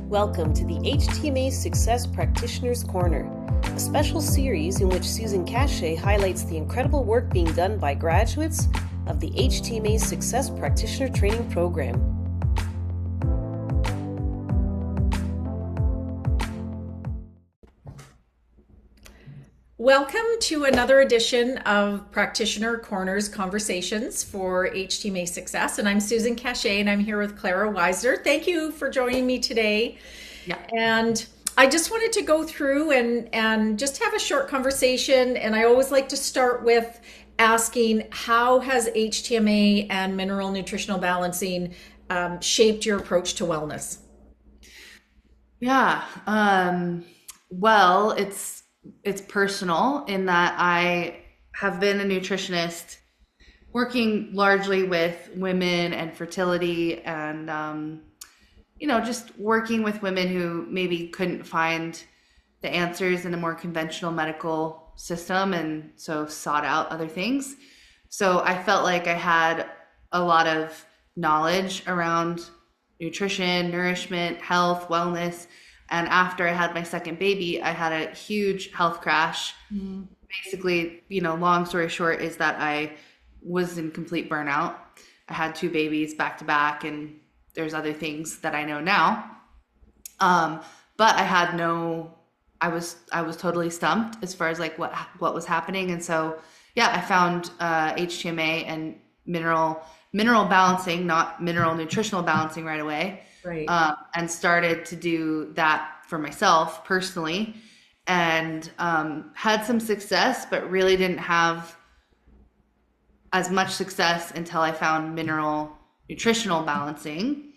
Welcome to the HTMA Success Practitioner's Corner, a special series in which Susan Cachay highlights the incredible work being done by graduates of the HTMA Success Practitioner Training Program. Welcome to another edition of Practitioner Corners Conversations for HTMA Success. And I'm Susan Cachay, and I'm here with Clara Wisner. Thank you for joining me today. Yeah. And I just wanted to go through and just have a short conversation. And I always like to start with asking, how has HTMA and mineral nutritional balancing shaped your approach to wellness? Yeah. Well, it's personal in that I have been a nutritionist working largely with women and fertility and, just working with women who maybe couldn't find the answers in a more conventional medical system and so sought out other things. So I felt like I had a lot of knowledge around nutrition, nourishment, health, wellness. And after I had my second baby, I had a huge health crash. Basically, long story short is that I was in complete burnout. I had two babies back to back, and there's other things that I know now. But I was totally stumped as far as like what was happening. And so, yeah, I found HTMA and mineral balancing, not mineral nutritional balancing right away. Right. And started to do that for myself personally, and had some success, but really didn't have as much success until I found mineral nutritional balancing,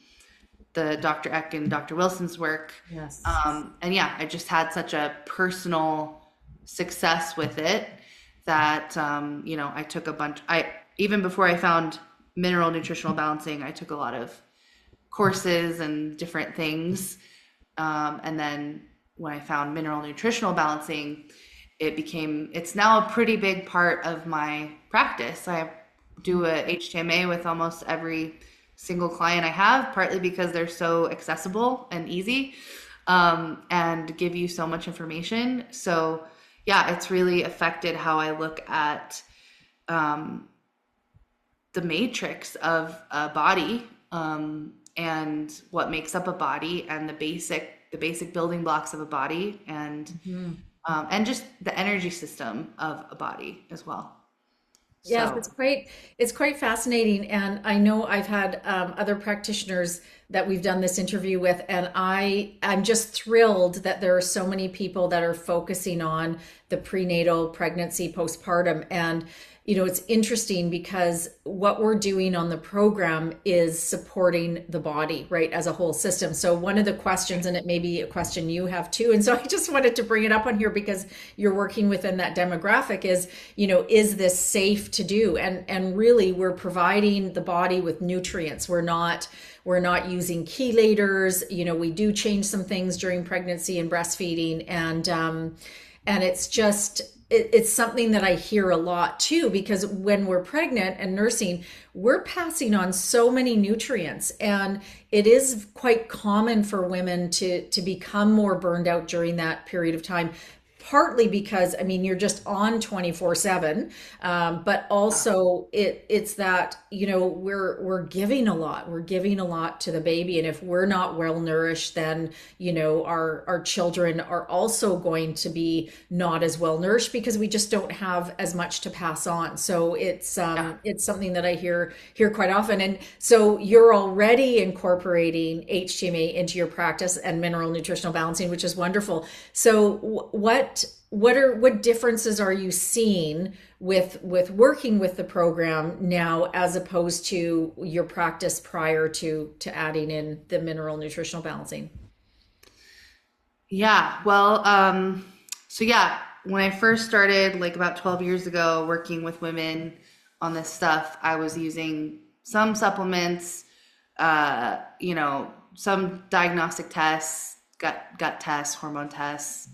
the Dr. Eck and Dr. Wilson's work. Yes. And yeah, I just had such a personal success with it that, I took even before I found mineral nutritional balancing, I took a lot of courses and different things. And then when I found mineral nutritional balancing, it's now a pretty big part of my practice. I do a HTMA with almost every single client I have, partly because they're so accessible and easy, and give you so much information. So yeah, it's really affected how I look at the matrix of a body, and what makes up a body, and the basic building blocks of a body, and and just the energy system of a body as well. Yes, So, it's quite fascinating. And I know I've had other practitioners that we've done this interview with, and I'm just thrilled that there are so many people that are focusing on the prenatal, pregnancy, postpartum. And it's interesting because what we're doing on the program is supporting the body, right, as a whole system. So one of the questions, and it may be a question you have too, and so I just wanted to bring it up on here because you're working within that demographic, is this safe to do? And really, we're providing the body with nutrients. We're not using chelators. We do change some things during pregnancy and breastfeeding, and it's something that I hear a lot too, because when we're pregnant and nursing, we're passing on so many nutrients, and it is quite common for women to become more burned out during that period of time. Partly because, you're just on 24/7, but also it's that, we're giving a lot. We're giving a lot to the baby. And if we're not well nourished, then, our children are also going to be not as well nourished because we just don't have as much to pass on. So it's something that I hear quite often. And so you're already incorporating HTMA into your practice and mineral nutritional balancing, which is wonderful. So what differences are you seeing with working with the program now as opposed to your practice prior to adding in the mineral nutritional balancing? yeah, well, so yeah, when I first started, like about 12 years ago, working with women on this stuff, I was using some supplements, some diagnostic tests, gut tests, hormone tests,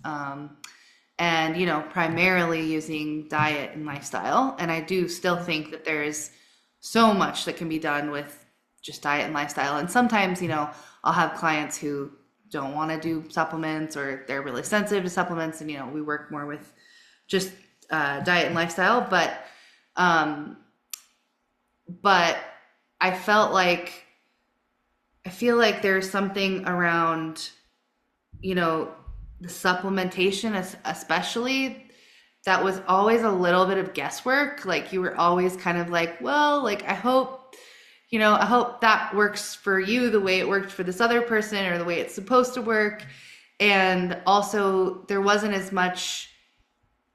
and primarily using diet and lifestyle. And I do still think that there is so much that can be done with just diet and lifestyle. And sometimes I'll have clients who don't want to do supplements, or they're really sensitive to supplements, and we work more with just diet and lifestyle. But I feel like there's something around the supplementation especially, that was always a little bit of guesswork. Like, you were always kind of like, well, like, I hope that works for you the way it worked for this other person, or the way it's supposed to work. And also, there wasn't as much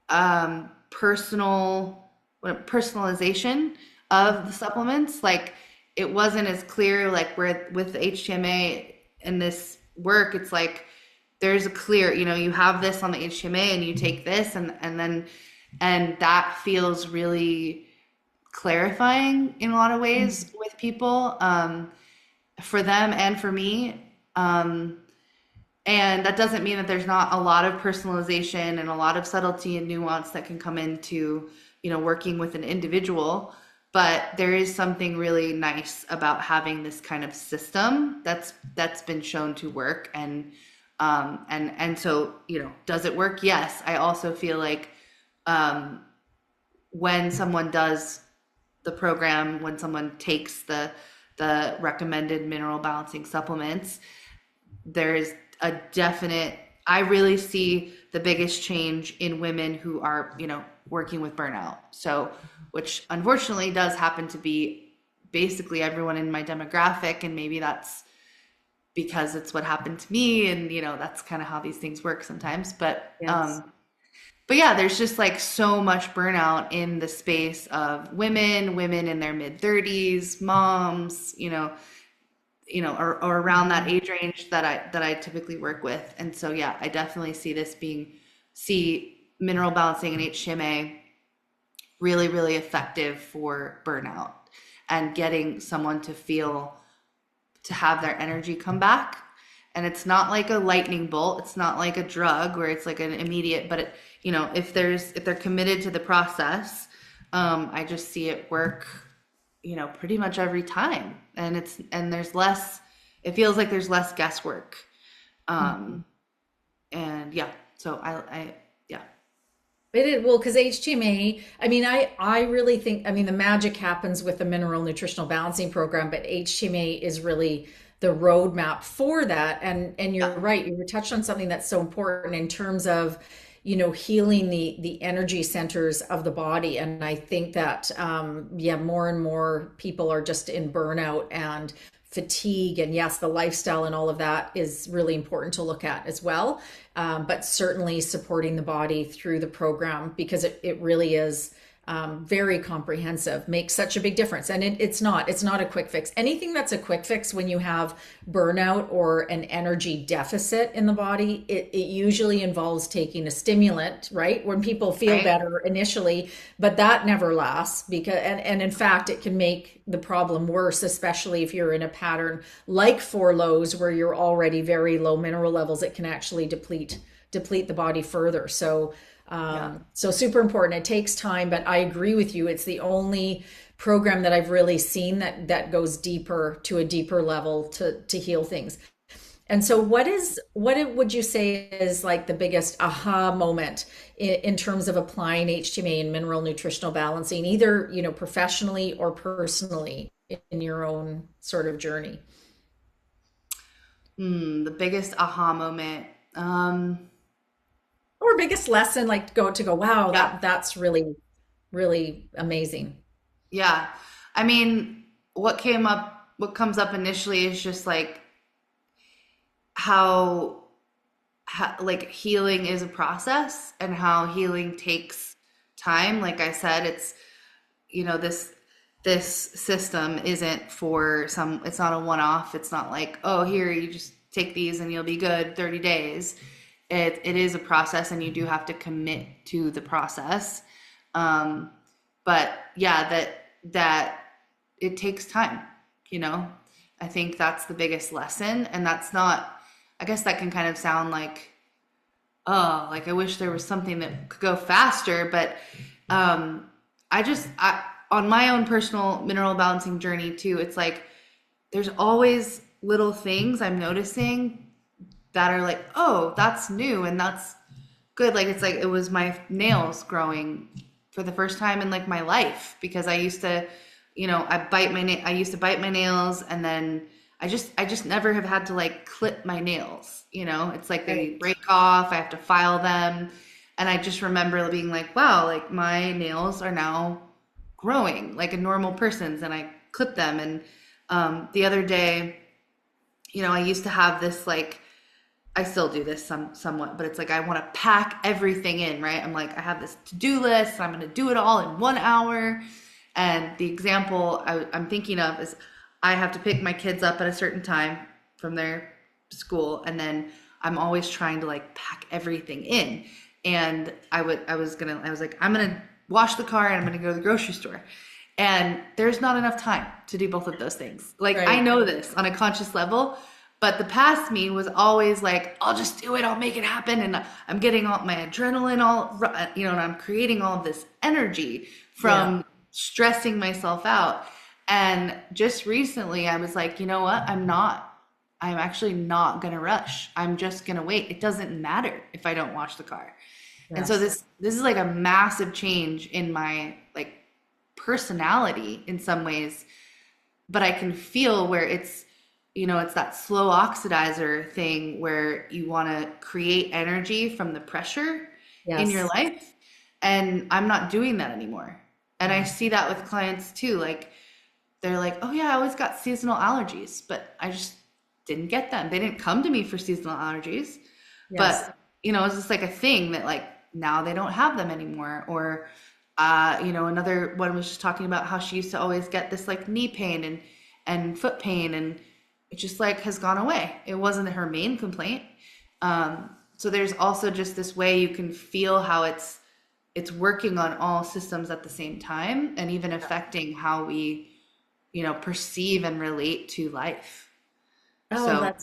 personalization of the supplements. Like, it wasn't as clear, like, where with the HTMA and this work, it's like, there's a clear, you have this on the HTMA and you take this, and that feels really clarifying in a lot of ways with people, for them and for me. And that doesn't mean that there's not a lot of personalization and a lot of subtlety and nuance that can come into, working with an individual. But there is something really nice about having this kind of system that's been shown to work. And so, does it work? Yes. I also feel like, when someone does the program, when someone takes the recommended mineral balancing supplements, there's a definite, I really see the biggest change in women who are, working with burnout. So, which unfortunately does happen to be basically everyone in my demographic. And maybe that's because it's what happened to me, and that's kind of how these things work sometimes. But Yes. but yeah, there's just like so much burnout in the space of women in their mid-30s, moms, or around that age range that I typically work with. And so yeah, I definitely see mineral balancing and HTMA really, really effective for burnout and getting someone to have their energy come back. And it's not like a lightning bolt. It's not like a drug where it's like an immediate, but if they're committed to the process, I just see it work, pretty much every time. And it feels like there's less guesswork. And yeah, so yeah. Well, because HTMA, I really think, the magic happens with the mineral nutritional balancing program, but HTMA is really the roadmap for that. And you're right, you touched on something that's so important in terms of, healing the energy centers of the body. And I think that, more and more people are just in burnout and fatigue, and yes, the lifestyle and all of that is really important to look at as well. But certainly supporting the body through the program, because it really is very comprehensive, makes such a big difference. And it's not a quick fix. Anything that's a quick fix when you have burnout or an energy deficit in the body, it usually involves taking a stimulant, right? When people feel Right. better initially, but that never lasts, because and in fact it can make the problem worse, especially if you're in a pattern like 4 lows where you're already very low mineral levels. It can actually deplete the body further. So super important. It takes time, but I agree with you. It's the only program that I've really seen that goes deeper, to a deeper level, to heal things. And so what would you say is like the biggest aha moment in terms of applying HTMA and mineral nutritional balancing, either, professionally or personally in your own sort of journey? The biggest aha moment. Or biggest lesson, like wow, Yeah. that's really, really amazing. Yeah. What comes up initially is just like how like healing is a process, and how healing takes time. Like I said, it's, this system isn't it's not a one-off. It's not like, oh, here, you just take these and you'll be good 30 days. It is a process, and you do have to commit to the process. But yeah, that it takes time, I think that's the biggest lesson. And that's not, I guess that can kind of sound like, oh, like I wish there was something that could go faster. But on my own personal mineral balancing journey too, it's like there's always little things I'm noticing that are like, oh, that's new and that's good. Like, it's like, it was my nails growing for the first time in like my life, because I used to, I used to bite my nails, and then I just never have had to like clip my nails. It's like they break off, I have to file them. And I just remember being like, wow, like my nails are now growing like a normal person's, and I clip them. And the other day, I used to have this, like, I still do this somewhat, but it's like I want to pack everything in, right? I'm like, I have this to-do list, I'm going to do it all in 1 hour. And the example I'm thinking of is I have to pick my kids up at a certain time from their school, and then I'm always trying to like pack everything in. And I was like, I'm gonna wash the car and I'm gonna go to the grocery store. And there's not enough time to do both of those things. Like, I know this on a conscious level, but the past me was always like, I'll just do it, I'll make it happen. And I'm getting all my adrenaline and I'm creating all of this energy from stressing myself out. And just recently I was like, you know what? I'm actually not going to rush. I'm just going to wait. It doesn't matter if I don't wash the car. Yes. And so this is like a massive change in my like personality in some ways, but I can feel where it's, it's that slow oxidizer thing where you want to create energy from the pressure in your life. And I'm not doing that anymore. And I see that with clients too. Like, they're like, oh yeah, I always got seasonal allergies, but I just didn't get them. They didn't come to me for seasonal allergies, but it's just like a thing that like now they don't have them anymore. Or, another one was just talking about how she used to always get this like knee pain and foot pain, and it just like has gone away. It wasn't her main complaint. So there's also just this way you can feel how it's working on all systems at the same time, and even affecting how we, perceive and relate to life. Oh,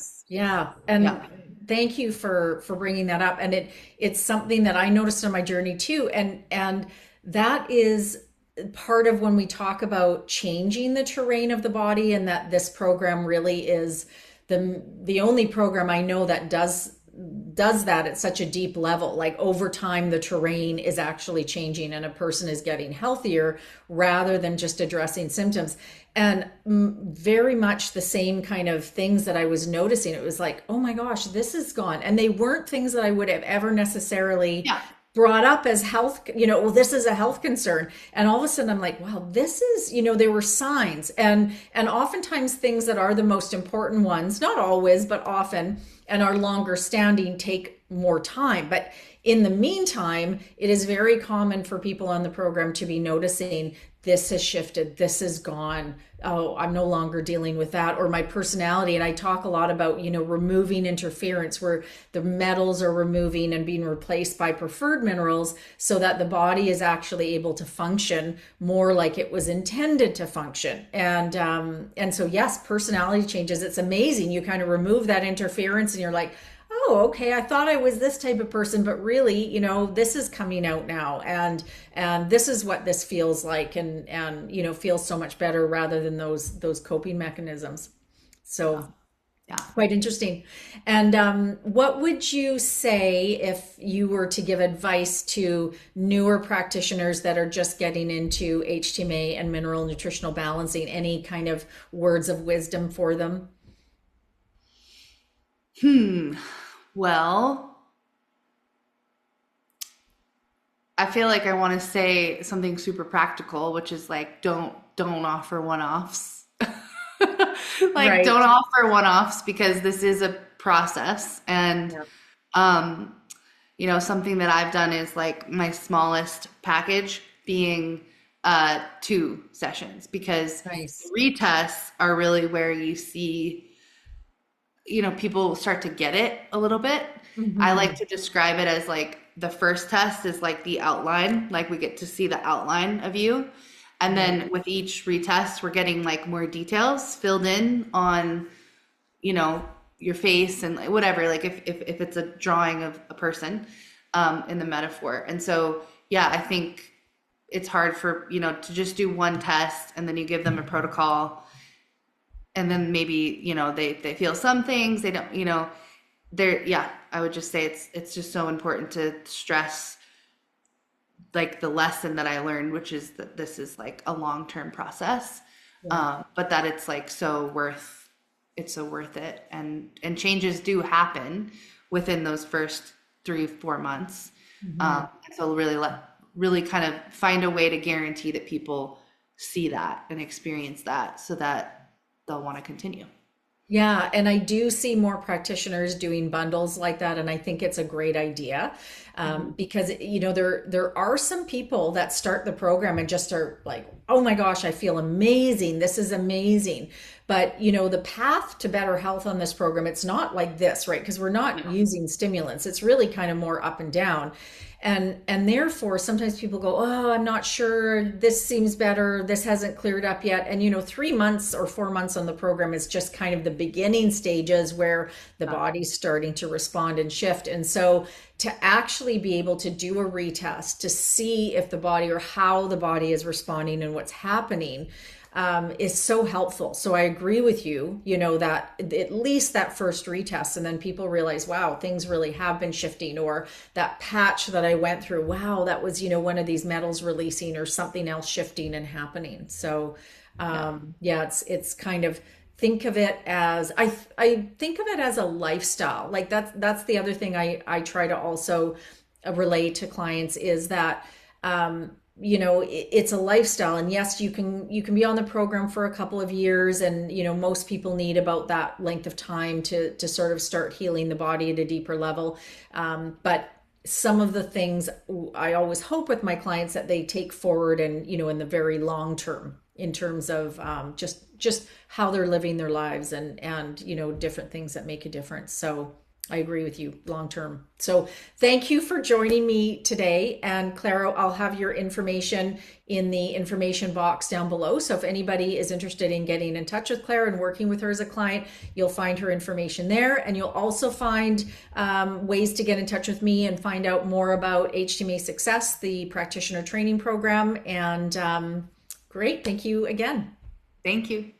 and thank you for bringing that up. And it's something that I noticed on my journey too. And that is part of when we talk about changing the terrain of the body, and that this program really is the only program I know that does that at such a deep level. Like, over time, the terrain is actually changing and a person is getting healthier rather than just addressing symptoms. And very much the same kind of things that I was noticing. It was like, oh my gosh, this is gone. And they weren't things that I would have ever necessarily brought up as health, well, this is a health concern. And all of a sudden I'm like, wow, this is, there were signs. And oftentimes things that are the most important ones, not always, but often, and are longer standing, take more time. But in the meantime, it is very common for people on the program to be noticing, this has shifted, this is gone. Oh, I'm no longer dealing with that. Or my personality. And I talk a lot about, removing interference, where the metals are removing and being replaced by preferred minerals, so that the body is actually able to function more like it was intended to function. And so, yes, personality changes. It's amazing. You kind of remove that interference and you're like, oh, okay, I thought I was this type of person, but really, this is coming out now, and this is what this feels like, and feels so much better rather than those coping mechanisms. So quite interesting. And what would you say if you were to give advice to newer practitioners that are just getting into HTMA and mineral nutritional balancing? Any kind of words of wisdom for them? Well, I feel like I want to say something super practical, which is like, don't offer one-offs. Don't offer one-offs, because this is a process. And, something that I've done is like my smallest package being 2 sessions, because retests are really where you see, people start to get it a little bit. Mm-hmm. I like to describe it as like the first test is like the outline, like we get to see the outline of you. And then with each retest, we're getting like more details filled in on, your face and whatever, like if it's a drawing of a person in the metaphor. And so, I think it's hard for, to just do one test and then you give them a protocol. And then maybe, they feel some things, they don't, I would just say it's just so important to stress like the lesson that I learned, which is that this is like a long-term process, but that it's like so worth it, and changes do happen within those first 3-4 months. So really kind of find a way to guarantee that people see that and experience that so that they'll want to continue. Yeah, and I do see more practitioners doing bundles like that, and I think it's a great idea, because there are some people that start the program and just are like, oh my gosh, I feel amazing. This is amazing. But the path to better health on this program, it's not like this, right? Because we're not using stimulants. It's really kind of more up and down. And therefore, sometimes people go, oh, I'm not sure. This seems better. This hasn't cleared up yet. And 3 months or 4 months on the program is just kind of the beginning stages where the body's starting to respond and shift. And so to actually be able to do a retest to see if the body or how the body is responding and what's happening is so helpful. So I agree with you, that at least that first retest, and then people realize, wow, things really have been shifting, or that patch that I went through, wow, that was, one of these metals releasing or something else shifting and happening. So it's kind of, think of it as, I think of it as a lifestyle. Like that's the other thing I try to also relate to clients is that, it's a lifestyle, and yes, you can be on the program for a couple of years, and most people need about that length of time to sort of start healing the body at a deeper level. But some of the things I always hope with my clients that they take forward and in the very long term, in terms of just how they're living their lives and different things that make a difference. So I agree with you long term. So thank you for joining me today. And Clara, I'll have your information in the information box down below. So if anybody is interested in getting in touch with Clara and working with her as a client, you'll find her information there. And you'll also find ways to get in touch with me and find out more about HTMA Success, the practitioner training program. And great. Thank you again. Thank you.